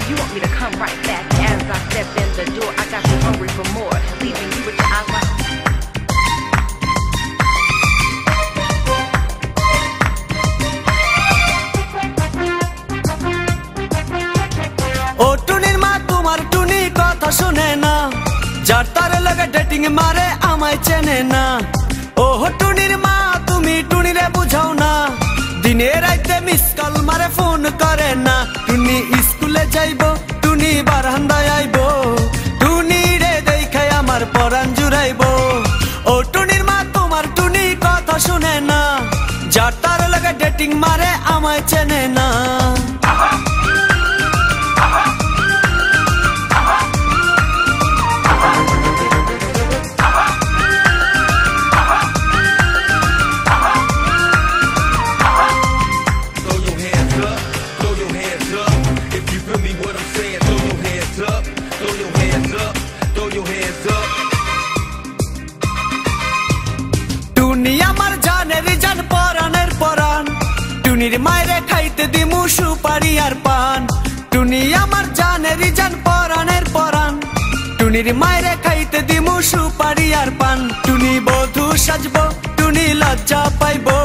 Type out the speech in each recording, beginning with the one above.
you want me to come right back. As I step in the door, I got you hungry for more, leaving you with your eyes wide. ও টুনির মা তোমার টুনি কথা শুনে না, যার তার লাগে ডেটিং মারে আমায় চেনে না। ও টুনির মা তুমি টুনিরে বুঝাও না, দিনে রাইতে মিস কল মারে ফোন করে না। টুনি স্কুলে যাইবো, টুনি বারান্দায় আইবো, টুনি রে দেখাই আমার পরাণ জুড়াইবো। ও টুনির মা তোমার টুনি কথা শুনে না, যার তার লাগে ডেটিং মারে আমায় চেনে না। টুনি আমার জানের জান পরানের পরান, টুনির মায়েরে খাইতে দিমু সুপারি আর পান। টুনি আমার জানের জান পরানের পরান, টুনির মায়েরে খাইতে দিমু সুপারি আর পান। টুনি বধূ সাজবো, টুনি লজ্জা পাইবো,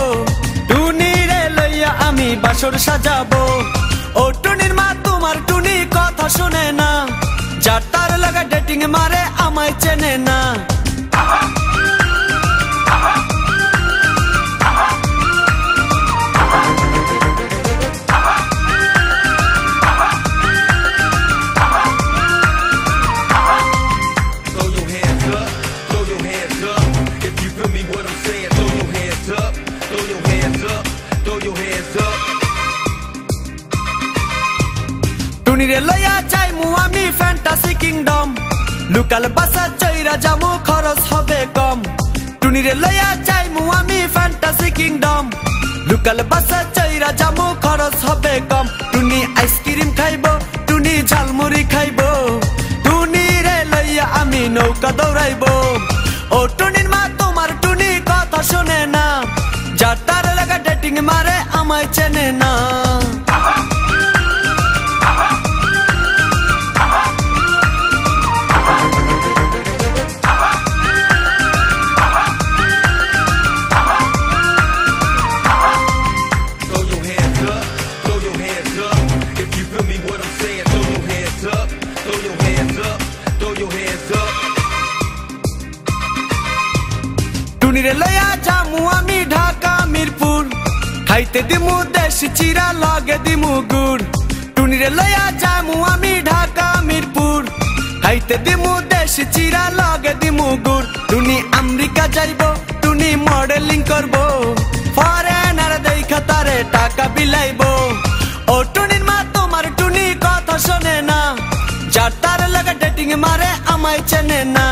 টুনি রে লইয়া আমি বাসর সাজাবো। ও টুনির মা তোমার টুনি কথা শুনে না, যার তার লাগা ডেটিং মারে আমায় চেনে না। টুনিরে লইয়া যাইমু আমি ফ্যান্টাসি কিংডম, লোকাল বাসা চইরা যামু খরচ হবে কম। টুনিরে লইয়া যাইমু আমি ফ্যান্টাসি কিংডম, লোকাল বাসা চইরা যামু খরচ হবে কম। টুনি আইসক্রিম খাইবো, টুনি ঝালমুড়ি খাইবো, টুনি রে লইয়া আমি নৌকা দৌড়াইবো। ও টুনির মা তোমার টুনি কথা শুনে না, যার তার লাগা ডেটিং মারে আমায় চেনে না। টুনিরে লইয়া যামু আমি ঢাকা মিরপুর, খাইতে দিমু দেশি চিরা লাগে দিমু গুড়। টুনিরে লইয়া যামু আমি ঢাকা মিরপুর, খাইতে দিমু দেশি চিরা লাগে দিমু গুড়। টুনি আমেরিকা যাইবো, টুনি মডেলিং করবো, ফরেনার দেখা তারে টাকা বিলাইবো। ও টুনির মা তোমার টুনি কথা শোনে না, যার তার লাগা ডেটিং মারে আমায় চেনে না।